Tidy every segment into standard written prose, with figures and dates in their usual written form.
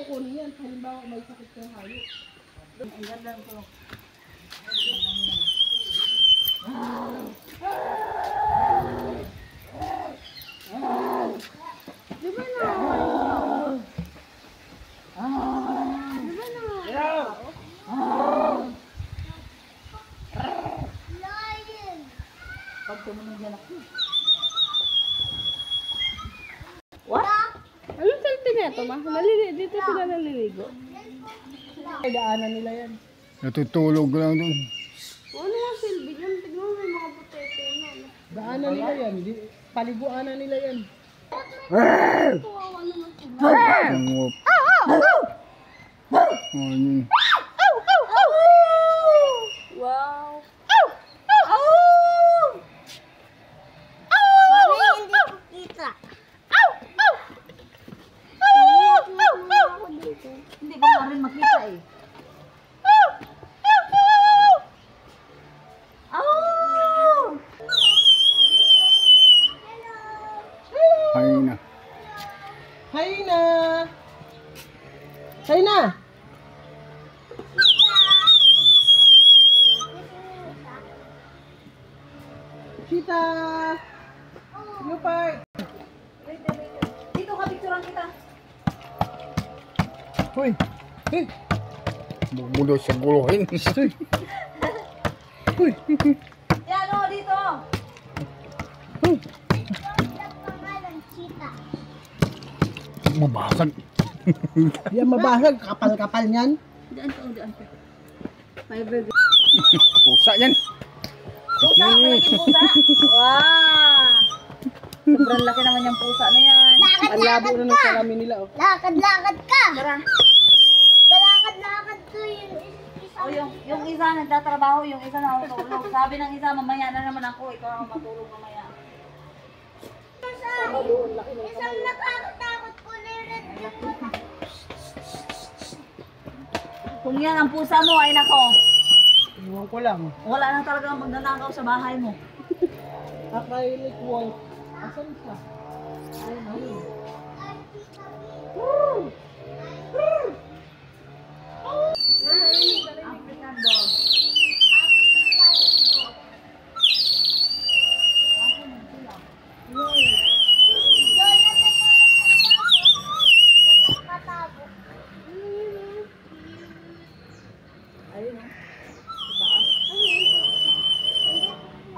kukunin yan. Halimbawa may sakit kang hayop. Ang ganda ng tulong. Di ba na? Di ba na? Pag tumunod yan ako. What? Anong salti na ito, ma? Dito sila naliligo. Ay, daanan nila yan. Natutulog lang dun. Ano nga silbi yan? Tignan mo may mga butete na. Daanan nila yan. Paliguanan nila yan. Kawawa naman sila. Tungop. Yun. Wow. Hindi ko na rin makita eh. Hay na. Hay na! Hay na! Kita! Lupay! Dito ka, picturean kita. Hoy! Hey! Bumulo sa guluhin. Hoy! Yan o, dito. Mabasag. Yan mabasag. Kapal-kapal niyan. Diyan ko, diyan ko. May burger. Pusa yan. Pusa, malaking pusa. Wow! Sobrang laki naman yung pusa na yan. Ang labo na ng salamin nila. Oh. Lakad-lakad ka! Tara. Balakad-lakad ko O yung isa nagtatrabaho, yung isa nakatulog. Sabi ng isa, mamaya na naman ako, ikaw ang matulog mamaya. Isang nakakatakot ko na rin. Kung yan ang pusa mo, ay nako. Iwan ko lang. Wala na talaga magnanakaw sa bahay mo. Acrylic wall. Asan ka? Ayun, ayun. African dog.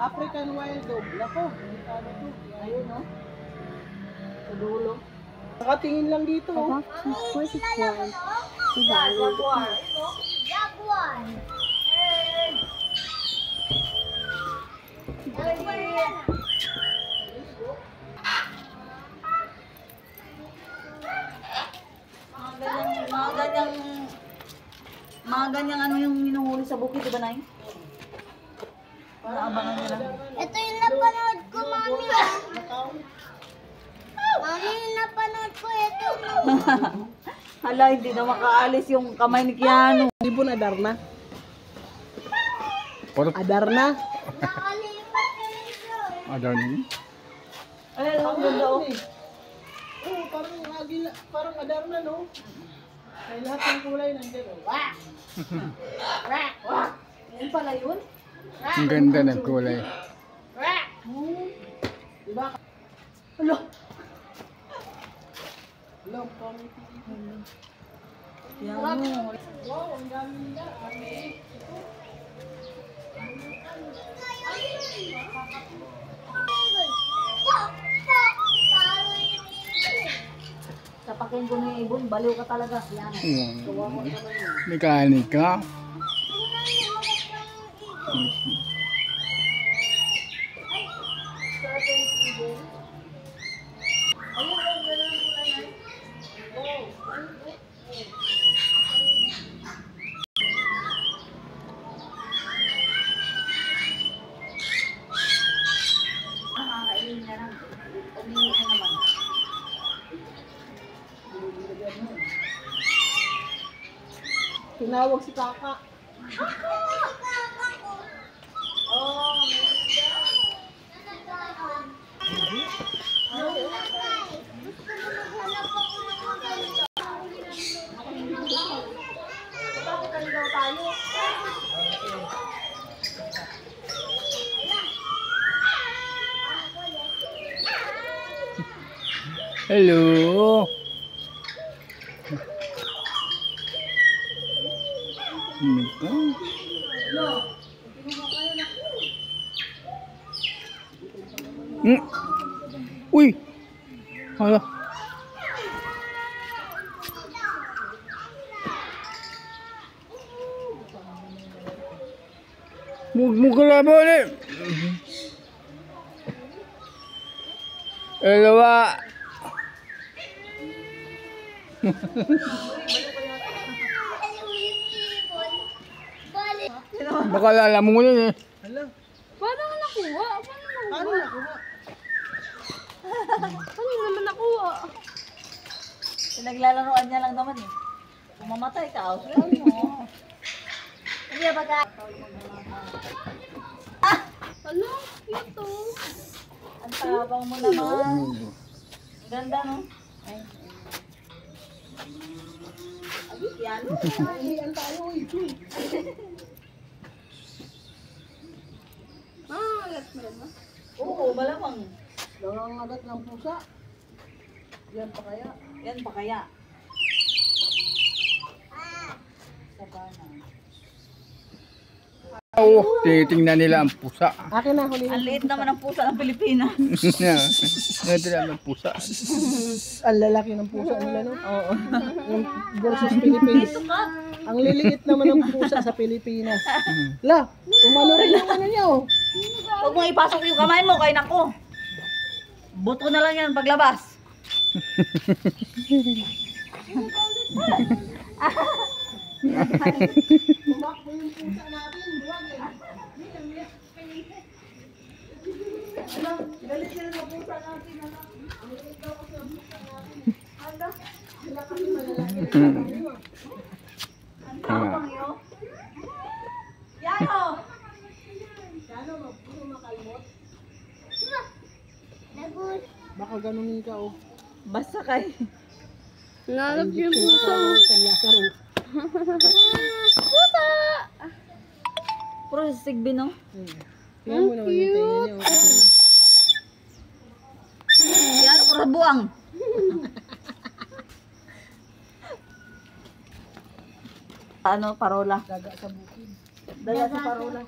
African wild dog. Lako. Ayun no? Sa dulo. Nakatingin lang dito. Oh. Jaguar. Jaguar. Mga ganyang ano yung minuhuli sa bukid, diba, Nay? Naabangan nila. Ito yung napanood ko, Mami. Mami, yung napanood ko. Ito. Hala, hindi na makaalis yung kamay ni Keanu. Ibon Adarna. Parang Adarna. Nakalipat ka nito. adan. Ay, ang ganda oh. Oh, parang agila, parang Adarna, no? Ay, lahat ng kulay nandiyan. Oh. Wah! Wah! Wah! Yan pala yun? Ang ganda ng kulay. Wah! Diba? Hala. Long pang. Keanu. Wow, ang dami nila. Sapakin ko ni Ibon, baliw ka talaga. Yan. Mekanika. Nakakainin na lang. Umiinit na naman. Tinawag si Kaka. Hello. Hmm. Uy. Hala. Mugalabaw ni. Elawa. Baka lalamunin eh. Hala, Paano ka nakuha? paano nakuha? Paano naman nakuha? Pinaglalaroan niya lang naman eh. Kung mamatay ka, auslan mo. Hindi ba ka? Ano? Cute oh. Ang tabang mo naman. Ganda no? Ay. Yan. Ihiyan tayo eh. Agat mo rin ba? Oo, malamang. Nangangagat ng pusa. Yan pa kaya? Yan pa kaya? Sabana. Oo, tinitingnan nila ang pusa. Akin na, huli Ang liit naman ng pusa ng Pilipinas. Tinitingnan ang pusa. Ang lalaki ng pusa nila, no? Oo. Yung versus Philippines. Ang liliit naman ng pusa sa Pilipinas. La, umano rin yung ano niya, oh. Huwag mong ipasok yung kamay mo kay nako. Buto na lang yan paglabas. Tumakbo yung pusa natin, buwag eh. Galit sila sa pusa natin, ano? Ang liit daw kasi ang pusa natin. Hala, sila kasi malalaki na tayo. Ang tabang yun. Yano! Kano, puro makalmot? Nagus. Baka ganun ka, oh. Basta kay. Nanap yung pusa. Kanya saro. Pusa! Puro si Sigby no? Tingnan mo naman yung tenga niya, oh. Yano puro buwang. Ano, parola. Daga sa bukid. Dala sa parola.